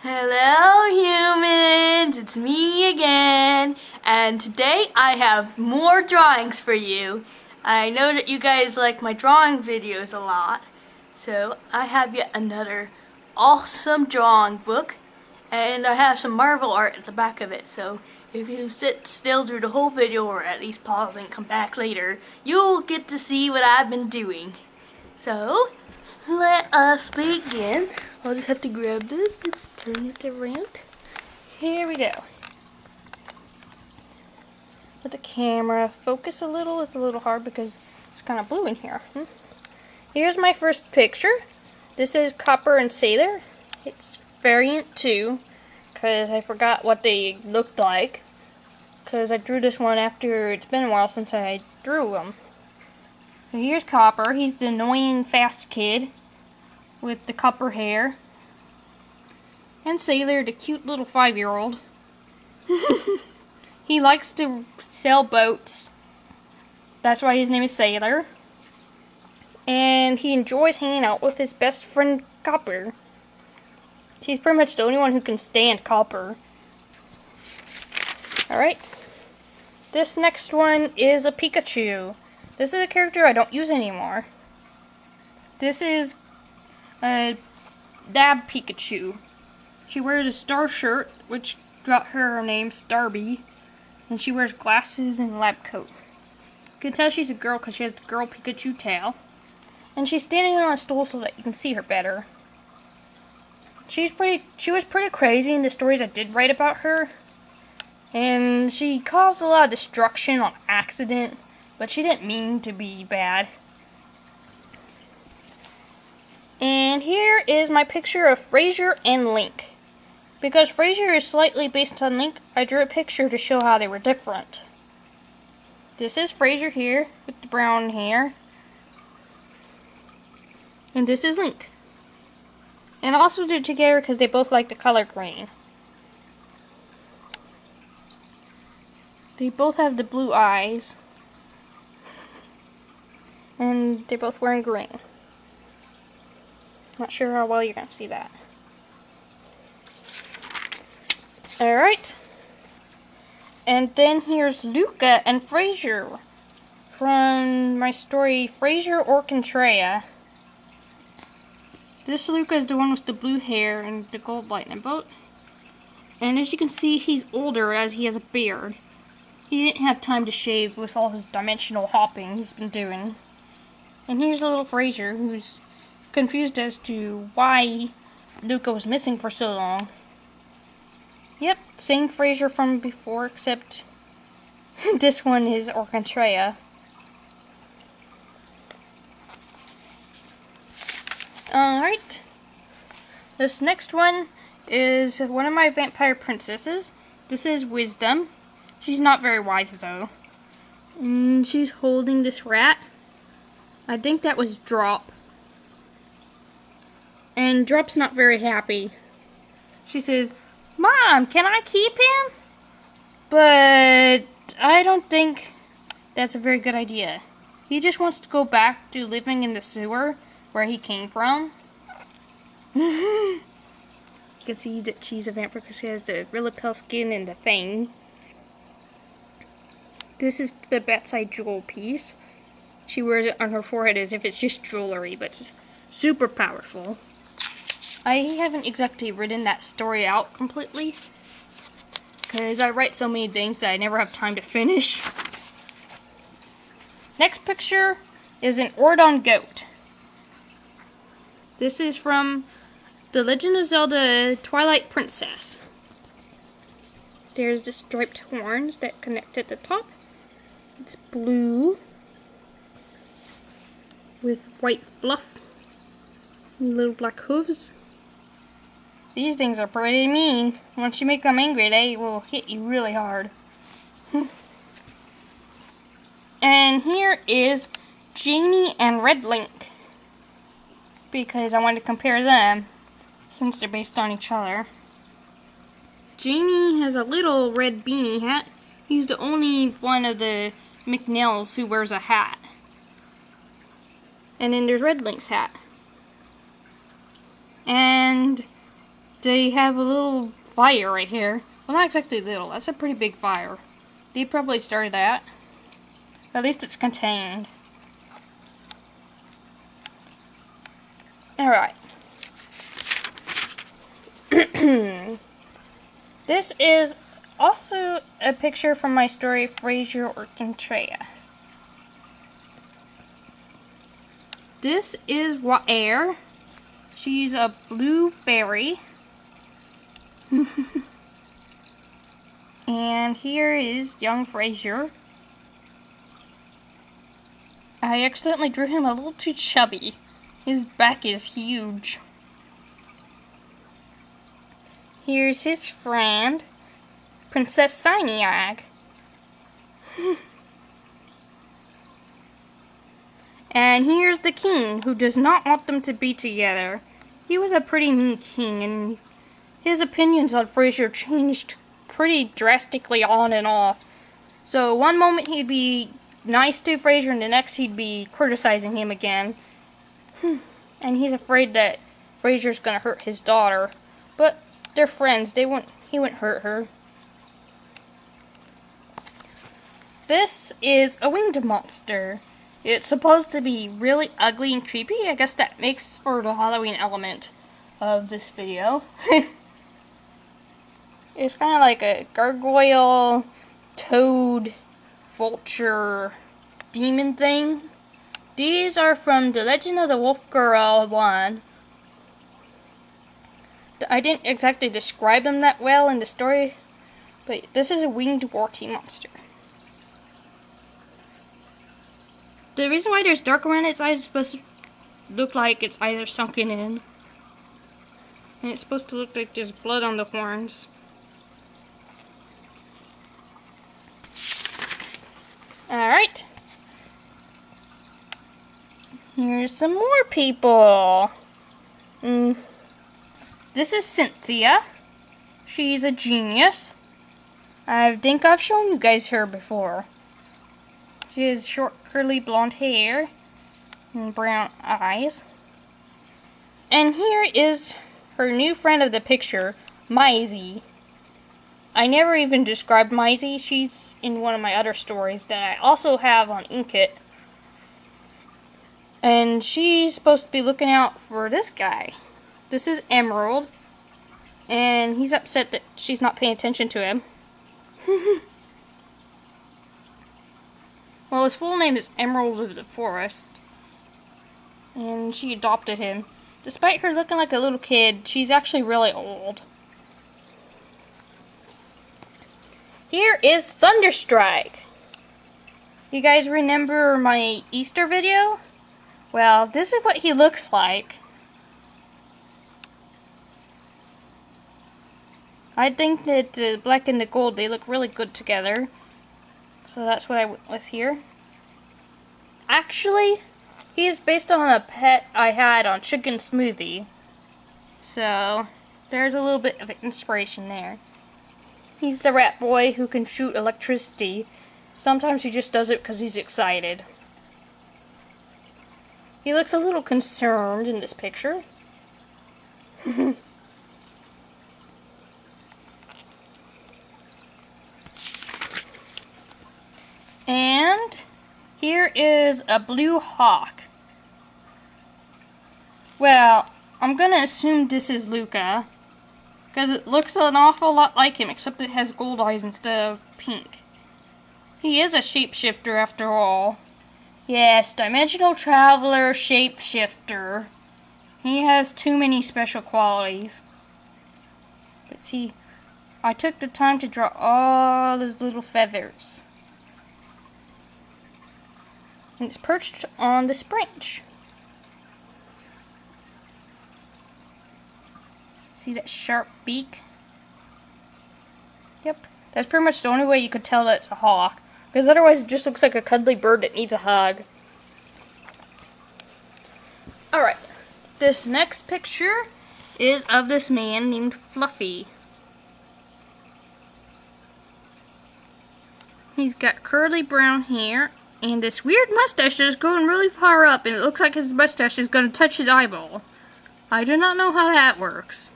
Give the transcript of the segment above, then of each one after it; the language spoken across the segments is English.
Hello humans, it's me again, and today I have more drawings for you. I know that you guys like my drawing videos a lot, so I have yet another awesome drawing book, and I have some Marvel art at the back of it, so if you sit still through the whole video, or at least pause and come back later, you'll get to see what I've been doing. So, let us begin. I'll just have to grab this and turn it around. Here we go. With the camera, focus a little. It's a little hard because it's kind of blue in here. Here's my first picture. This is Copper and Sailor. It's variant 2 because I forgot what they looked like. Because I drew this one after it's been a while since I drew them. So here's Copper. He's the annoying fast kid with the copper hair. And Sailor, the cute little 5-year-old. He likes to sail boats. That's why his name is Sailor. And he enjoys hanging out with his best friend Copper. He's pretty much the only one who can stand Copper. Alright. This next one is a Pikachu. This is a character I don't use anymore. This is a Dab Pikachu. She wears a star shirt, which got her name Starby, and she wears glasses and a lab coat. You can tell she's a girl because she has the girl Pikachu tail, and she's standing on a stool so that you can see her better. She was pretty crazy in the stories I did write about her, and she caused a lot of destruction on accident, but she didn't mean to be bad. And here is my picture of Fraser and Link. Because Fraser is slightly based on Link, I drew a picture to show how they were different. This is Fraser here with the brown hair. And this is Link. And also they're together because they both like the color green. They both have the blue eyes. And they're both wearing green. Not sure how well you're going to see that. Alright. And then here's Luca and Fraser from my story Fraser or Contraya. This Luca is the one with the blue hair and the gold lightning bolt. And as you can see, he's older as he has a beard. He didn't have time to shave with all his dimensional hopping he's been doing. And here's the little Fraser who's confused as to why Luca was missing for so long. Yep, same Fraser from before, except this one is Orchantrea. Alright. This next one is one of my vampire princesses. This is Wisdom. She's not very wise though. And she's holding this rat. I think that was Drop. And Drop's not very happy. She says, "Mom, can I keep him?" But I don't think that's a very good idea. He just wants to go back to living in the sewer where he came from. You can see that she's a vampire because she has the really pale skin and the fang. This is the bedside jewel piece. She wears it on her forehead as if it's just jewelry, but it's super powerful. I haven't exactly written that story out completely, because I write so many things that I never have time to finish. Next picture is an Ordon goat. This is from The Legend of Zelda Twilight Princess. There's the striped horns that connect at the top. It's blue with white fluff and little black hooves. These things are pretty mean. Once you make them angry, they will hit you really hard. And here is Janie and Red Link, because I wanted to compare them since they're based on each other. Janie has a little red beanie hat. He's the only one of the McNeils who wears a hat. And then there's Red Link's hat. And they have a little fire right here. Well, not exactly little. That's a pretty big fire. They probably started that. At least it's contained. Alright. This is also a picture from my story, Fraser or Contrea. This is Air. She's a blueberry. And here is young Fraser. I accidentally drew him a little too chubby. His back is huge. Here's his friend, Princess Siniag. And here's the king, who does not want them to be together. He was a pretty mean king, and his opinions on Fraser changed pretty drastically on and off. So one moment he'd be nice to Fraser, and the next he'd be criticizing him again. And he's afraid that Fraser's gonna hurt his daughter. But they're friends. He wouldn't hurt her. This is a winged monster. It's supposed to be really ugly and creepy. I guess that makes for the Halloween element of this video. It's kind of like a gargoyle, toad, vulture, demon thing. These are from The Legend of the Wolf Girl 1. I didn't exactly describe them that well in the story, but this is a winged warty monster. The reason why there's dark around its eyes is supposed to look like it's either sunken in. And it's supposed to look like there's blood on the horns. Alright. Here's some more people. This is Cynthia. She's a genius. I think I've shown you guys her before. She has short, curly blonde hair and brown eyes. And here is her new friend of the picture, Maisie. I never even described Maisie. She's in one of my other stories that I also have on Inkit. And she's supposed to be looking out for this guy. This is Emerald. And he's upset that she's not paying attention to him. Well, his full name is Emerald of the Forest. And she adopted him. Despite her looking like a little kid, she's actually really old. Here is Thunderstrike. You guys remember my Easter video? Well, this is what he looks like. I think that the black and the gold, they look really good together. So that's what I went with here. Actually, he is based on a pet I had on Chicken Smoothie. So, there's a little bit of inspiration there. He's the rat boy who can shoot electricity. Sometimes he just does it because he's excited. He looks a little concerned in this picture. And here is a blue hawk. Well, I'm gonna assume this is Luca, because it looks an awful lot like him, except it has gold eyes instead of pink. He is a shapeshifter after all. Yes, dimensional traveler, shapeshifter. He has too many special qualities. But see, I took the time to draw all his little feathers. And it's perched on this branch. See that sharp beak? Yep. That's pretty much the only way you could tell that it's a hawk. Because otherwise it just looks like a cuddly bird that needs a hug. Alright. This next picture is of this man named Fluffy. He's got curly brown hair and this weird mustache that is going really far up, and it looks like his mustache is going to touch his eyeball. I do not know how that works.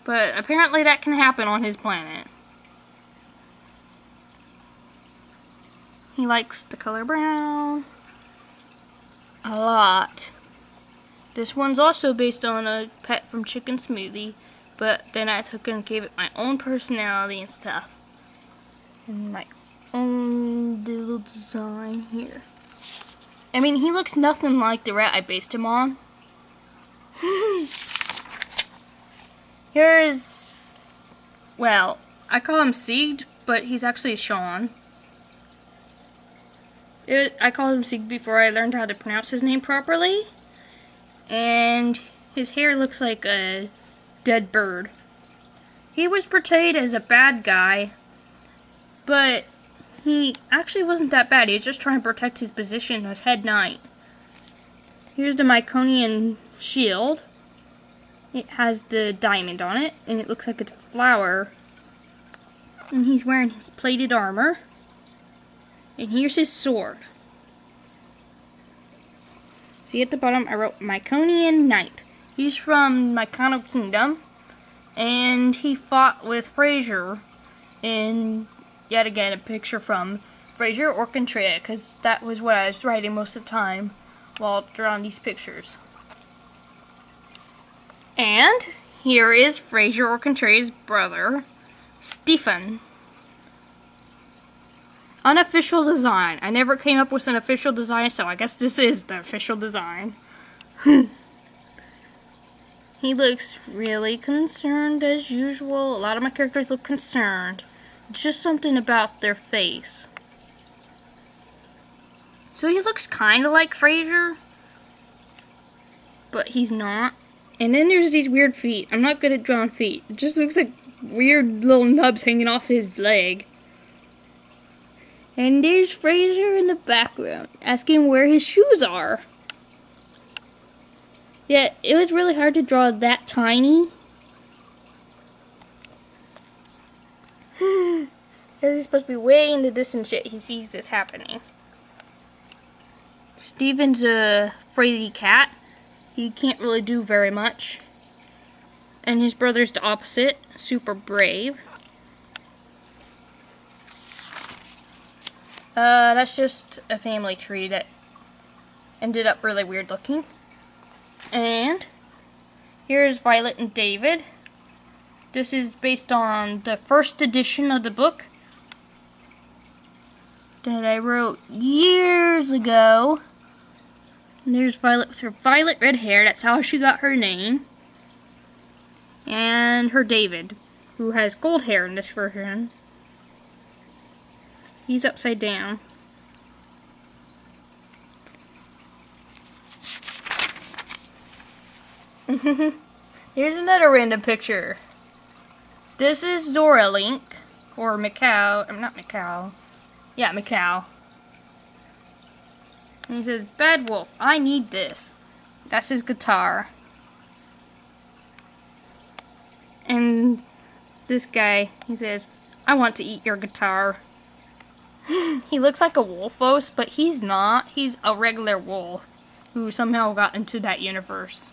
But apparently that can happen on his planet. He likes the color brown a lot. This one's also based on a pet from Chicken Smoothie, but then I took and gave it my own personality and stuff. And my own little design here. I mean, he looks nothing like the rat I based him on. Here's, well, I call him Sieged, but he's actually Sean. I called him Sieged before I learned how to pronounce his name properly. And his hair looks like a dead bird. He was portrayed as a bad guy, but he actually wasn't that bad. He was just trying to protect his position as head knight. Here's the Myconian shield. It has the diamond on it, and it looks like it's a flower. And he's wearing his plated armor. And here's his sword. See at the bottom, I wrote Myconian Knight. He's from Mycono Kingdom, and he fought with Fraser in, yet again, a picture from Fraser or Contrea, because that was what I was writing most of the time while drawing these pictures. And here is Fraser or Contrea's brother, Stephen. Unofficial design. I never came up with an official design, so I guess this is the official design. He looks really concerned as usual. A lot of my characters look concerned. Just something about their face. So he looks kind of like Fraser, but he's not. And then there's these weird feet. I'm not good at drawing feet. It just looks like weird little nubs hanging off his leg. And there's Fraser in the background, asking where his shoes are. Yeah, it was really hard to draw that tiny. Because he's supposed to be way in the distance yet he sees this happening. Steven's a fraidy cat. He can't really do very much. And his brother's the opposite, super brave. That's just a family tree that ended up really weird looking. And here's Violet and David. This is based on the first edition of the book that I wrote years ago. And there's Violet with her violet red hair. That's how she got her name. And her David, who has gold hair in this version. He's upside down. Here's another random picture. This is Zora Link, or Macau. I'm not Macau. Yeah, Macau. And he says, "Bad Wolf, I need this." That's his guitar. And this guy, he says, "I want to eat your guitar." He looks like a wolfos, but he's not. He's a regular wolf who somehow got into that universe.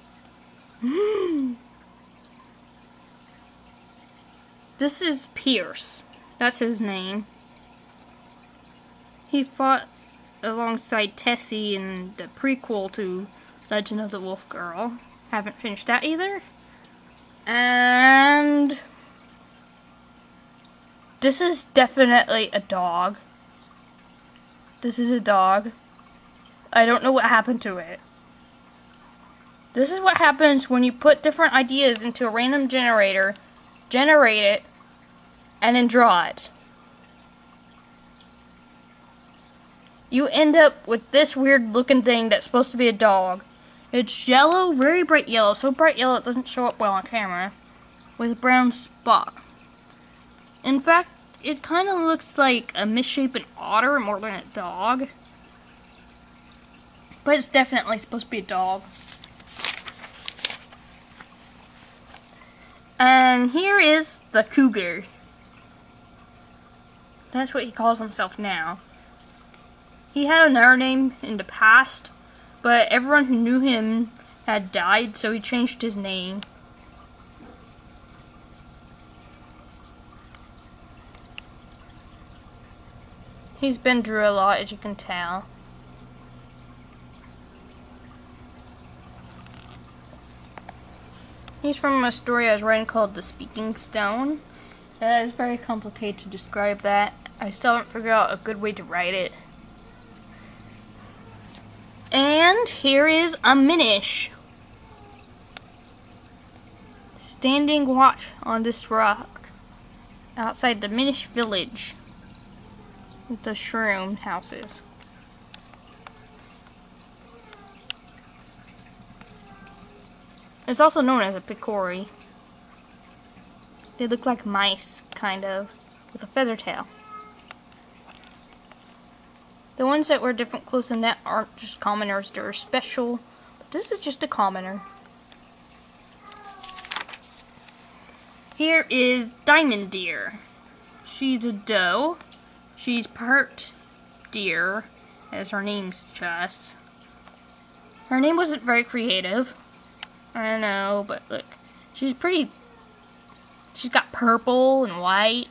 This is Pierce. That's his name. He fought alongside Tessie in the prequel to Legend of the Wolf Girl. Haven't finished that either. And this is definitely a dog. This is a dog. I don't know what happened to it. This is what happens when you put different ideas into a random generator, generate it, and then draw it. You end up with this weird looking thing that's supposed to be a dog. It's yellow, very bright yellow, so bright yellow it doesn't show up well on camera, with a brown spot. In fact, it kind of looks like a misshapen otter more than a dog. But it's definitely supposed to be a dog. And here is the cougar. That's what he calls himself now. He had another name in the past, but everyone who knew him had died, so he changed his name. He's been through a lot, as you can tell. He's from a story I was writing called The Speaking Stone. It's very complicated to describe that. I still haven't figured out a good way to write it. And here is a Minish. Standing watch on this rock. Outside the Minish village. With the shroom houses. It's also known as a Guillory. They look like mice, kind of, with a feather tail. The ones that wear different clothes than that aren't just commoners, they're special. But this is just a commoner. Here is Diamond Deer. She's a doe. She's part deer, as her name suggests. Her name wasn't very creative. I know, but look. She's pretty. She's got purple and white.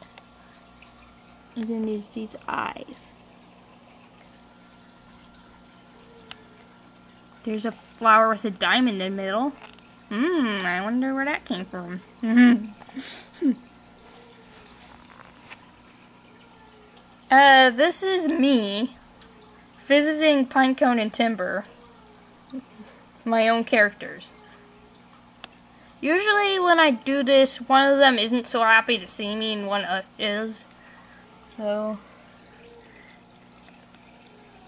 And then there's these eyes. There's a flower with a diamond in the middle. I wonder where that came from. This is me visiting Pinecone and Timber. My own characters. Usually when I do this, one of them isn't so happy to see me and one is. So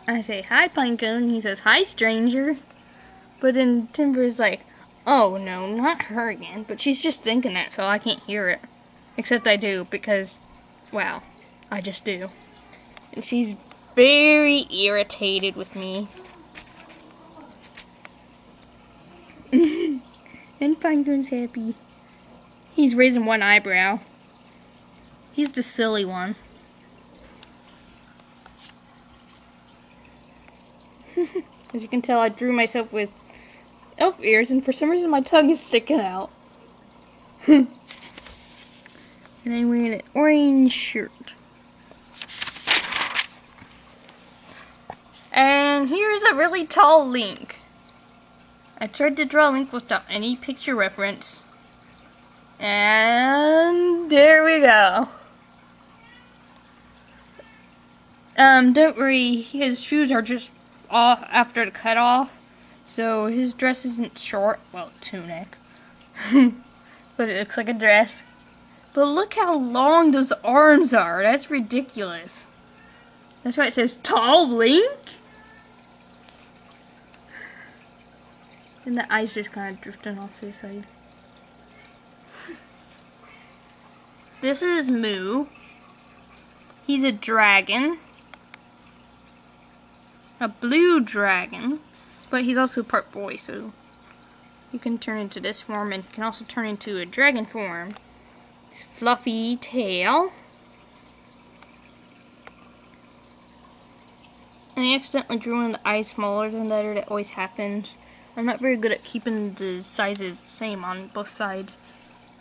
I say, hi Pinecone, he says, hi stranger. But then Timber's like, oh no, not her again. But she's just thinking that, so I can't hear it. Except I do, because, well, I just do. And she's very irritated with me. And Pinecone's happy. He's raising one eyebrow. He's the silly one. As you can tell, I drew myself with elf ears, and for some reason my tongue is sticking out. And I'm wearing an orange shirt. And here's a really tall Link. I tried to draw Link without any picture reference. And there we go. Don't worry, his shoes are just off after the cutoff. So his dress isn't short, well, tunic. But it looks like a dress. But look how long those arms are. That's ridiculous. That's why it says Tall Link. And the eyes just kind of drifting off to the side. This is Moo. He's a dragon. A blue dragon. But he's also part boy, so you can turn into this form and can also turn into a dragon form. His fluffy tail. And I accidentally drew one of the eyes smaller than the other. That always happens. I'm not very good at keeping the sizes the same on both sides.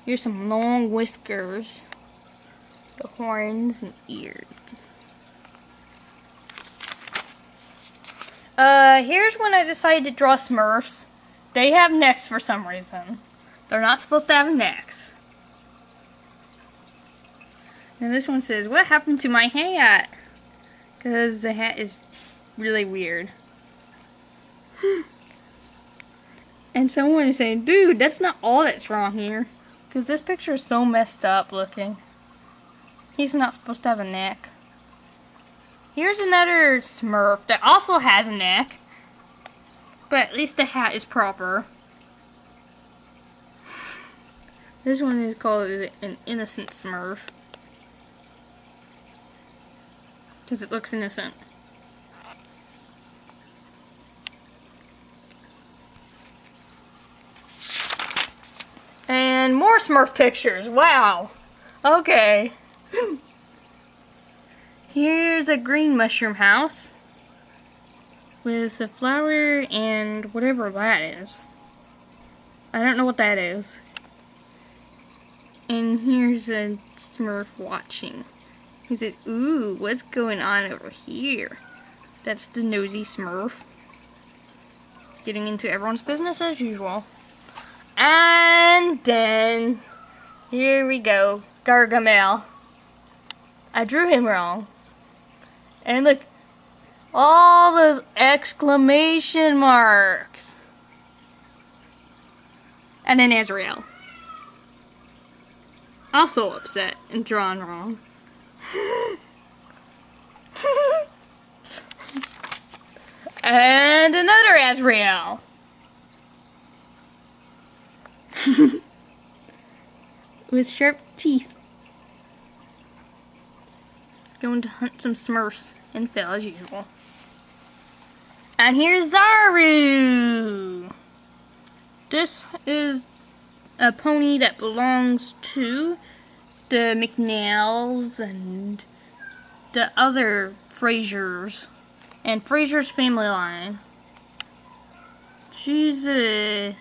Here's some long whiskers. The horns and ears. Here's when I decided to draw Smurfs. They have necks for some reason. They're not supposed to have necks. And this one says, what happened to my hat? Because the hat is really weird. And someone is saying, dude, that's not all that's wrong here. Because this picture is so messed up looking. He's not supposed to have a neck. Here's another Smurf that also has a neck. But at least the hat is proper. This one is called an innocent Smurf. Because it looks innocent. And more Smurf pictures. Wow. Okay. Here's a green mushroom house with a flower and whatever that is. I don't know what that is. And here's a Smurf watching. He said, ooh, what's going on over here? That's the nosy Smurf. Getting into everyone's business as usual. And then, here we go, Gargamel. I drew him wrong. And look, all those exclamation marks. And then Azrael. Also upset and drawn wrong. And another Azrael. With sharp teeth. Going to hunt some Smurfs and fail as usual. And here's Zaru. This is a pony that belongs to the McNails and the other Frasers and Fraser's family line. She's a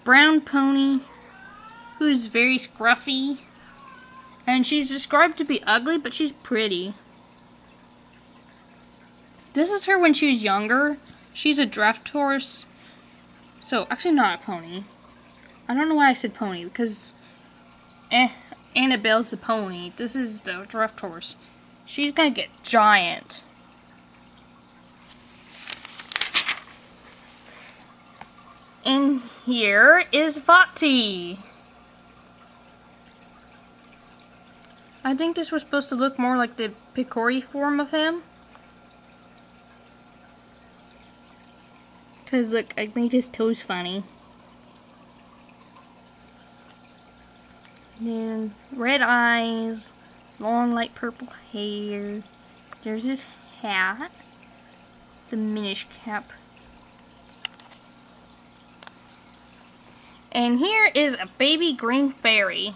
brown pony who's very scruffy, and she's described to be ugly, but she's pretty. This is her when she was younger. She's a draft horse, so actually not a pony. I don't know why I said pony, because Annabelle's the pony. This is the draft horse. She's gonna get giant. And here is Vati. I think this was supposed to look more like the Picori form of him. Cause look, I made his toes funny. And red eyes, long light purple hair. There's his hat, the Minish cap. And here is a baby green fairy.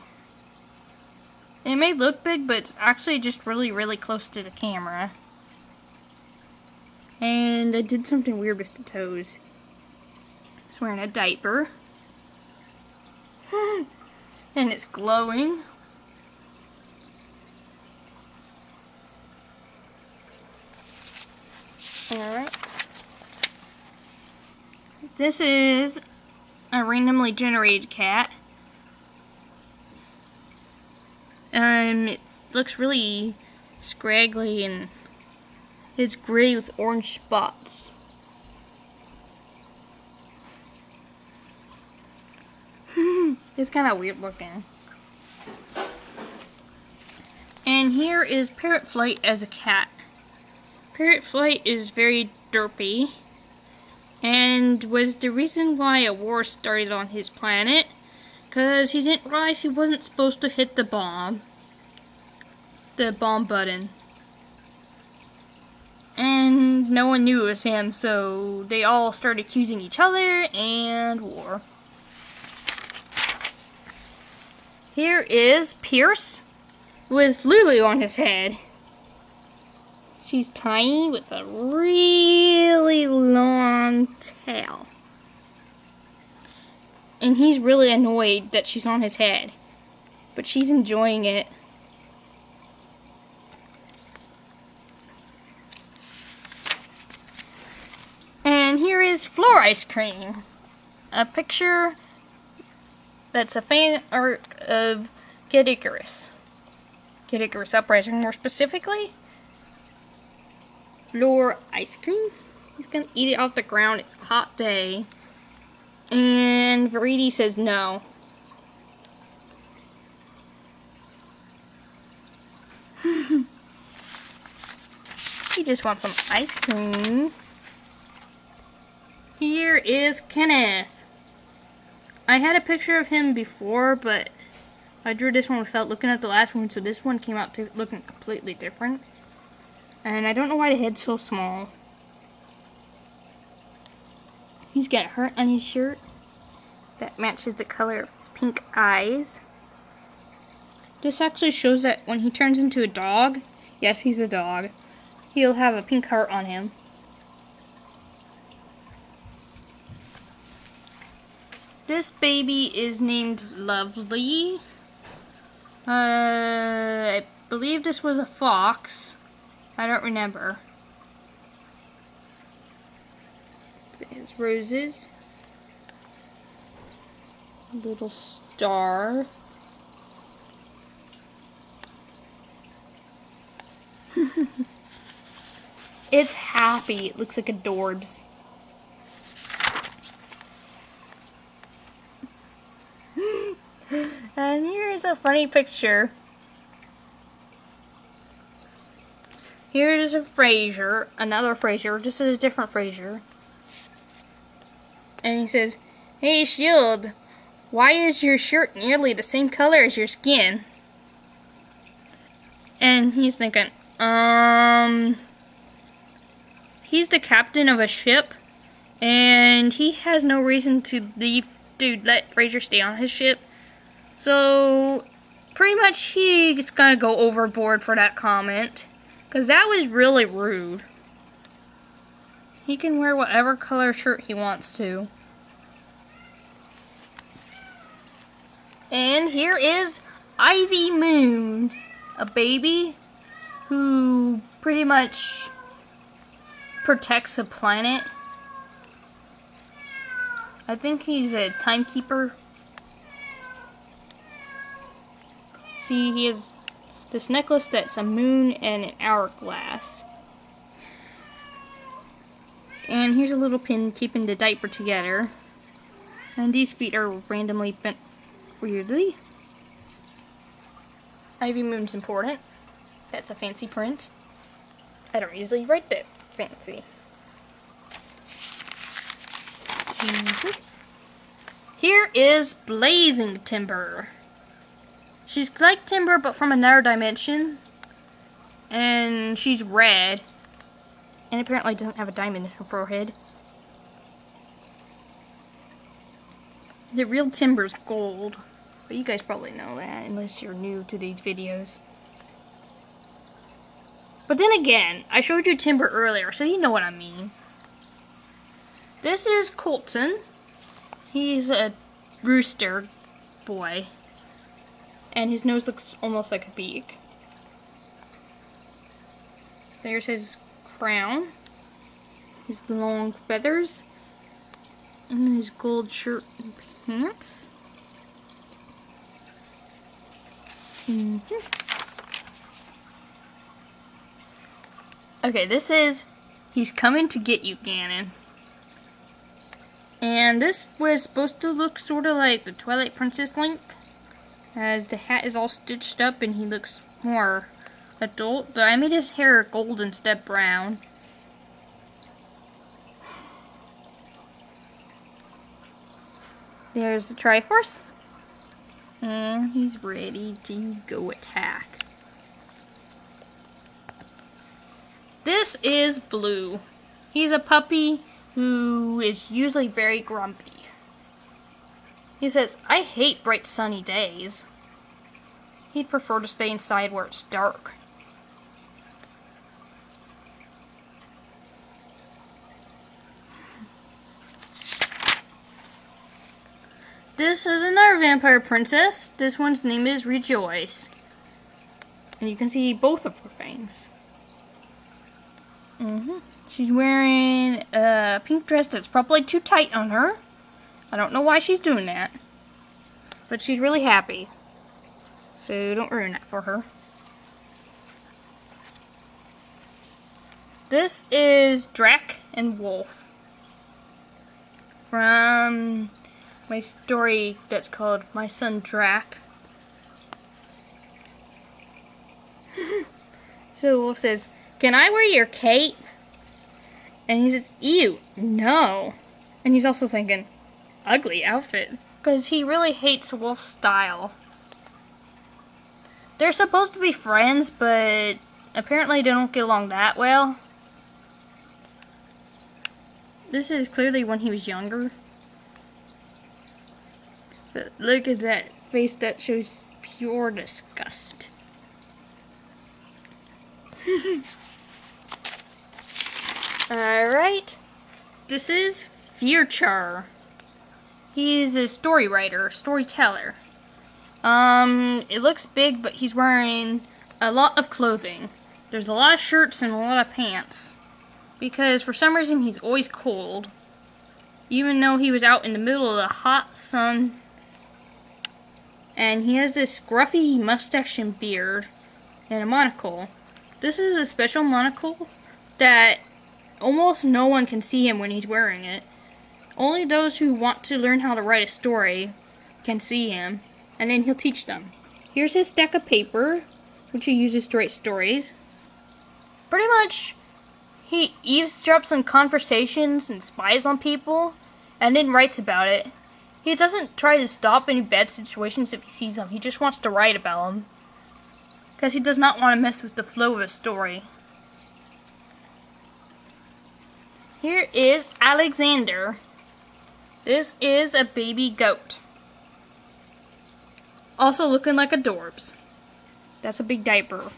It may look big, but it's actually just really, really close to the camera. And I did something weird with the toes. It's wearing a diaper. And it's glowing. Alright. This is a randomly generated cat. It looks really scraggly and it's gray with orange spots. It's kind of weird looking. And here is Parrot Flight as a cat. Parrot Flight is very derpy and was the reason why a war started on his planet, because he didn't realize he wasn't supposed to hit the bomb button. And no one knew it was him, so they all started accusing each other and war. Here is Pierce with Lulu on his head. She's tiny with a really long tail. And he's really annoyed that she's on his head. But she's enjoying it. And here is Floor Ice Cream. A picture that's a fan art of Guillory. Guillory Uprising more specifically. Floor Ice Cream. He's gonna eat it off the ground. It's a hot day. And Verity says no. He just wants some ice cream. Here is Kenneth. I had a picture of him before, but I drew this one without looking at the last one, so this one came out looking completely different. And I don't know why the head's so small. He's got a heart on his shirt that matches the color of his pink eyes. This actually shows that when he turns into a dog, yes, he's a dog, he'll have a pink heart on him. This baby is named Lovely. I believe this was a fox. I don't remember. His roses. A little star. It's happy. It looks like adorbs. And here's a funny picture. Here's a Fraser, another Fraser, just a different Fraser. And he says, "Hey Shield, why is your shirt nearly the same color as your skin?" And he's thinking, he's the captain of a ship, and he has no reason to let Fraser stay on his ship. So, pretty much he's gonna go overboard for that comment, because that was really rude. He can wear whatever color shirt he wants to. And here is Ivy Moon, a baby who pretty much protects the planet. I think he's a timekeeper. See, he has this necklace that's a moon and an hourglass. And here's a little pin keeping the diaper together. And these feet are randomly bent weirdly. Ivy Moon's important. That's a fancy print. I don't usually write that fancy. Here is Blazing Timber. She's like Timber, but from another dimension. And she's red. And apparently doesn't have a diamond in her forehead. The real Timber's gold. But you guys probably know that, unless you're new to these videos. But then again, I showed you Timber earlier, so you know what I mean. This is Colton. He's a rooster boy. And his nose looks almost like a beak. There's his crown. His long feathers. And his gold shirt and pants. Okay, this is He's Coming to Get You, Ganon. And this was supposed to look sort of like the Twilight Princess Link, as the hat is all stitched up and he looks more adult, but I made his hair gold instead of brown. There's the Triforce. And he's ready to go attack. This is Blue. He's a puppy who is usually very grumpy. He says, "I hate bright sunny days." He'd prefer to stay inside where it's dark. This is another vampire princess. This one's name is Rejoice. And you can see both of her fangs. She's wearing a pink dress that's probably too tight on her. I don't know why she's doing that. But she's really happy. So don't ruin that for her. This is Drac and Wolf. From my story that's called My Son Drac. So Wolf says, "Can I wear your cape?" And he says, "Ew, no." And he's also thinking, ugly outfit. Because he really hates Wolf's style. They're supposed to be friends, but apparently they don't get along that well. This is clearly when he was younger. But look at that face that shows pure disgust. Alright. This is Future. He's a story writer, storyteller. It looks big, but he's wearing a lot of clothing. There's a lot of shirts and a lot of pants. Because for some reason he's always cold. Even though he was out in the middle of the hot sun. And he has this scruffy mustache and beard. And a monocle. This is a special monocle that almost no one can see him when he's wearing it. Only those who want to learn how to write a story can see him. And then he'll teach them. Here's his stack of paper, which he uses to write stories. Pretty much, he eavesdrops on conversations and spies on people, and then writes about it. He doesn't try to stop any bad situations if he sees them. He just wants to write about them. Because he does not want to mess with the flow of a story. Here is Alexander. This is a baby goat. Also looking like a Dorbs. That's a big diaper.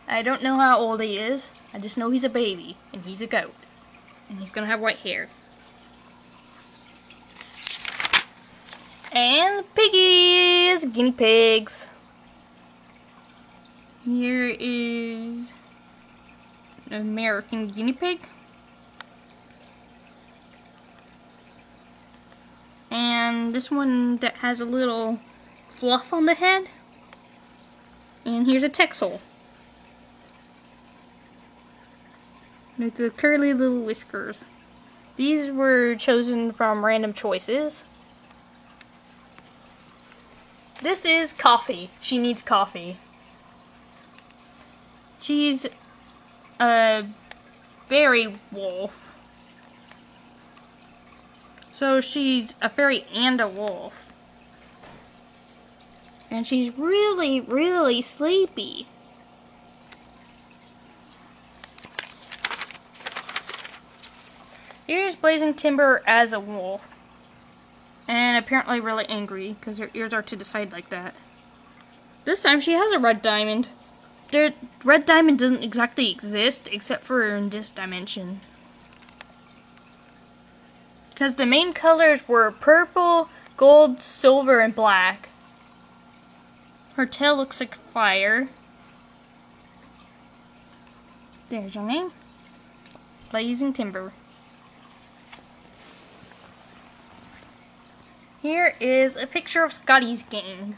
I don't know how old he is. I just know he's a baby, and he's a goat. And he's gonna have white hair. And piggies! Guinea pigs. Here is an American guinea pig. And this one that has a little fluff on the head. And here's a Texel. With the curly little whiskers. These were chosen from random choices. This is Coffee. She needs coffee. She's a fairy wolf. So she's a fairy and a wolf. And she's really, really sleepy. Here's Blazing Timber as a wolf. And apparently really angry, because her ears are to the side like that. This time she has a red diamond. The red diamond doesn't exactly exist, except for in this dimension. Because the main colors were purple, gold, silver, and black. Her tail looks like fire. There's her name. Blazing Timber. Here is a picture of Scotty's gang.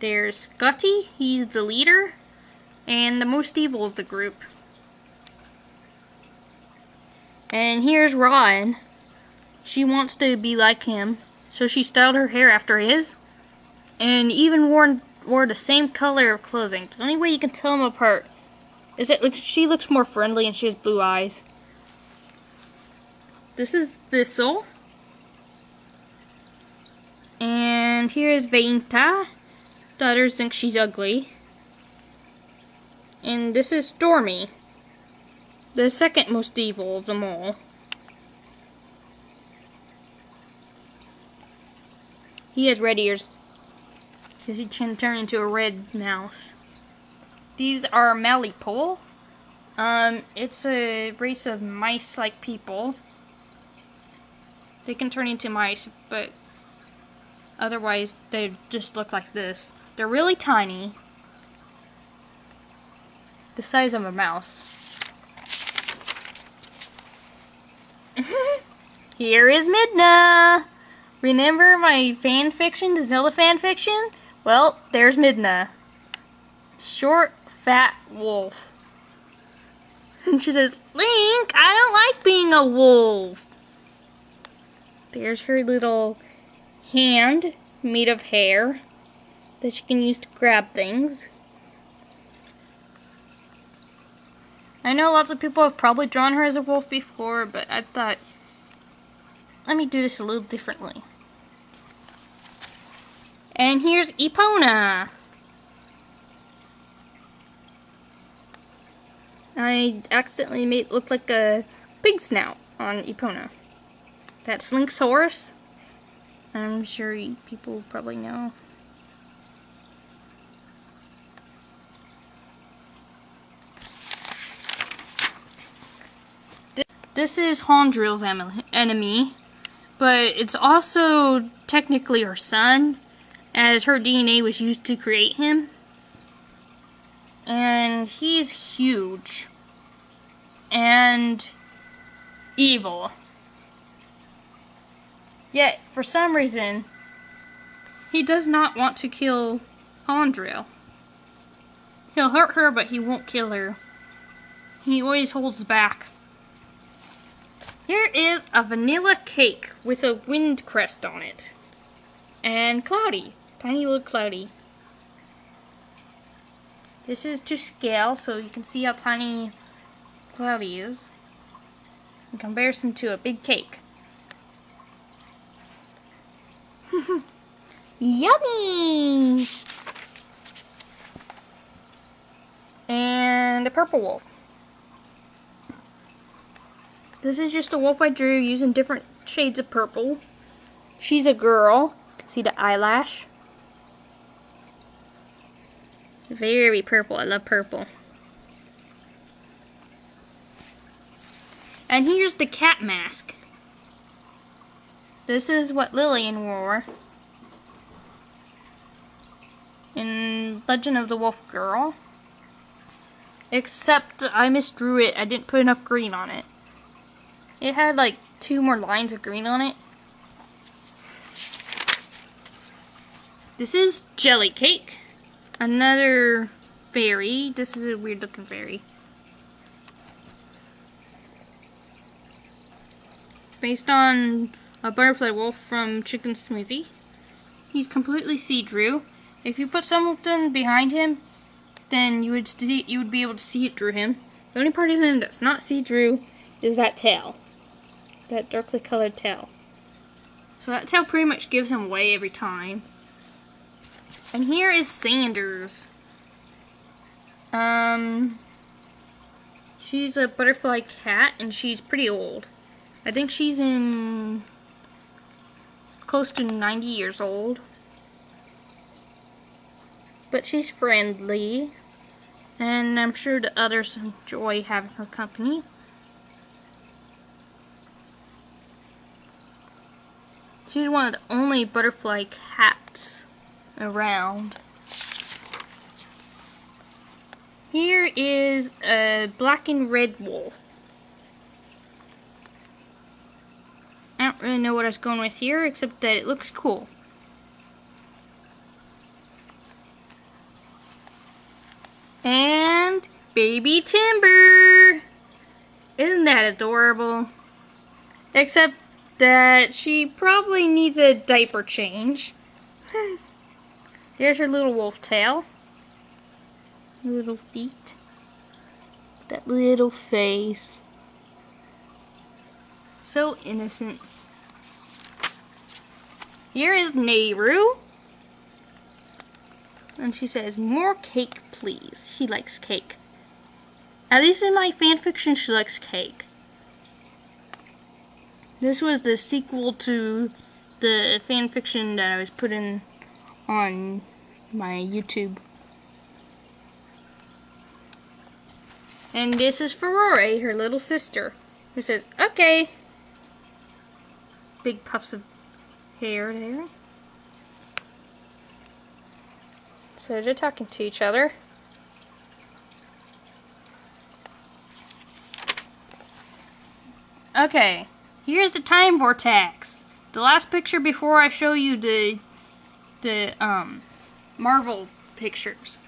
There's Scotty, he's the leader, and the most evil of the group. And here's Ron. She wants to be like him, so she styled her hair after his, and even wore the same color of clothing. The only way you can tell them apart is that she looks more friendly and she has blue eyes. This is Thistle. And here's Veinta. The others think she's ugly. And this is Stormy, the second most evil of them all. He has red ears, because he can turn into a red mouse. These are Malipole. It's a race of mice-like people. They can turn into mice, but otherwise they just look like this. They're really tiny. The size of a mouse. Here is Midna! Remember my fan fiction, the Zelda fan fiction? Well, there's Midna. Short, fat wolf. And she says, Link, I don't like being a wolf. There's her little hand made of hair that she can use to grab things. I know lots of people have probably drawn her as a wolf before, but I thought, let me do this a little differently. And here's Epona. I accidentally made it look like a pig snout on Epona. That's Link's horse. I'm sure people probably know. This is Hondril's enemy, but it's also technically her son, as her DNA was used to create him. And he's huge and evil. Yet, for some reason, he does not want to kill Andrea. He'll hurt her, but he won't kill her. He always holds back. Here is a vanilla cake with a wind crest on it. And cloudy. Tiny little cloudy. This is to scale, so you can see how tiny cloudy is. In comparison to a big cake. Yummy! And a purple wolf. This is just a wolf I drew using different shades of purple. She's a girl. See the eyelash? Very purple. I love purple. And here's the cat mask. This is what Lillian wore in Legend of the Wolf Girl. Except I misdrew it. I didn't put enough green on it. It had like 2 more lines of green on it. This is jelly cake. Another fairy. This is a weird looking fairy. Based on a butterfly wolf from Chicken Smoothie. He's completely see-through. If you put something behind him, then you would be able to see it through him. The only part of him that's not see-through is that tail. That darkly colored tail. So that tail pretty much gives him away every time. And here is Sanders. She's a butterfly cat and she's pretty old. I think she's in close to 90 years old. But she's friendly. And I'm sure the others enjoy having her company. She's one of the only butterfly cats around. Here is a black and red wolf. I don't really know what I was going with here, except that it looks cool. And baby Timber! Isn't that adorable? Except that she probably needs a diaper change. There's her little wolf tail. Little feet. That little face. So innocent. Here is Nehru. And she says, "More cake, please." She likes cake. At least in my fanfiction, she likes cake. This was the sequel to the fanfiction that I was putting on my YouTube. And this is Ferrari, her little sister, who says, "Okay." Big puffs of hair there. So they're talking to each other. Okay, here's the time vortex. The last picture before I show you the Marvel pictures.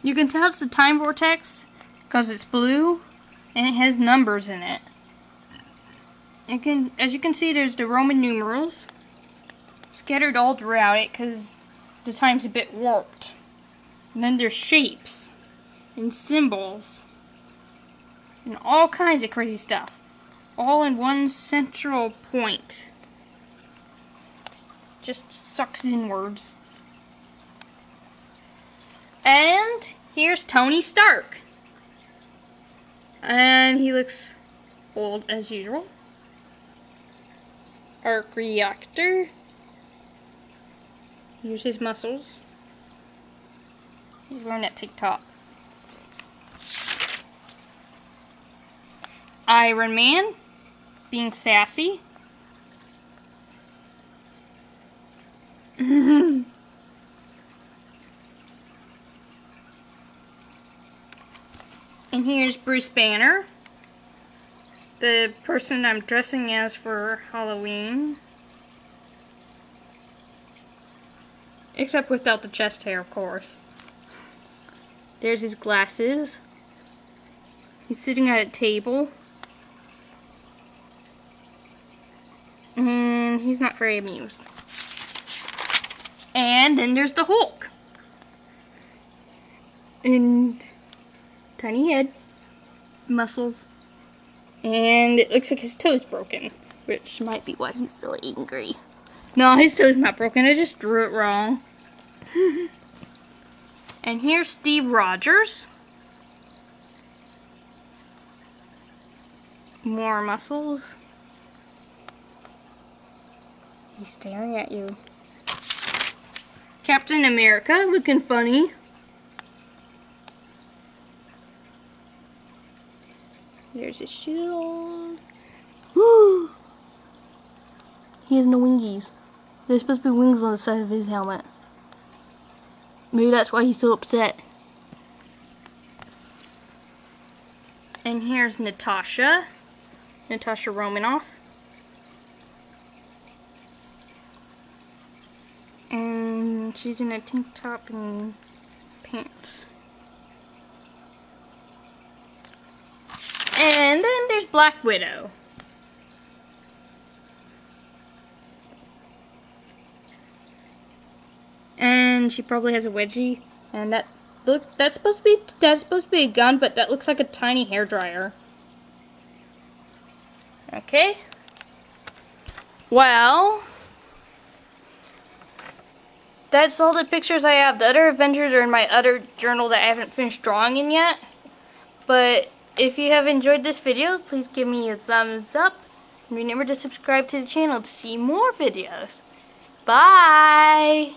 You can tell it's the time vortex because it's blue and it has numbers in it. As you can see, there's the Roman numerals scattered all throughout it because the time's a bit warped. And then there's shapes and symbols and all kinds of crazy stuff, all in one central point. Just sucks inwards. And here's Tony Stark. And he looks old as usual. Arc reactor. Here's his muscles. He's wearing that TikTok. Iron Man, being sassy. And here's Bruce Banner, the person I'm dressing as for Halloween. Except without the chest hair, of course. There's his glasses. He's sitting at a table. And he's not very amused. And then there's the Hulk. And tiny head, muscles, and it looks like his toe's broken, which might be why he's so angry. No, his toe's not broken, I just drew it wrong. And here's Steve Rogers. More muscles. He's staring at you. Captain America, looking funny. There's his shield. He has no wingies. There's supposed to be wings on the side of his helmet. Maybe that's why he's so upset. And here's Natasha Romanoff. And she's in a tank top and pants. And then there's Black Widow. And she probably has a wedgie. And that's supposed to be a gun, but that looks like a tiny hairdryer. Okay. Well, that's all the pictures I have. The other Avengers are in my other journal that I haven't finished drawing in yet. But if you have enjoyed this video, please give me a thumbs up. And remember to subscribe to the channel to see more videos. Bye!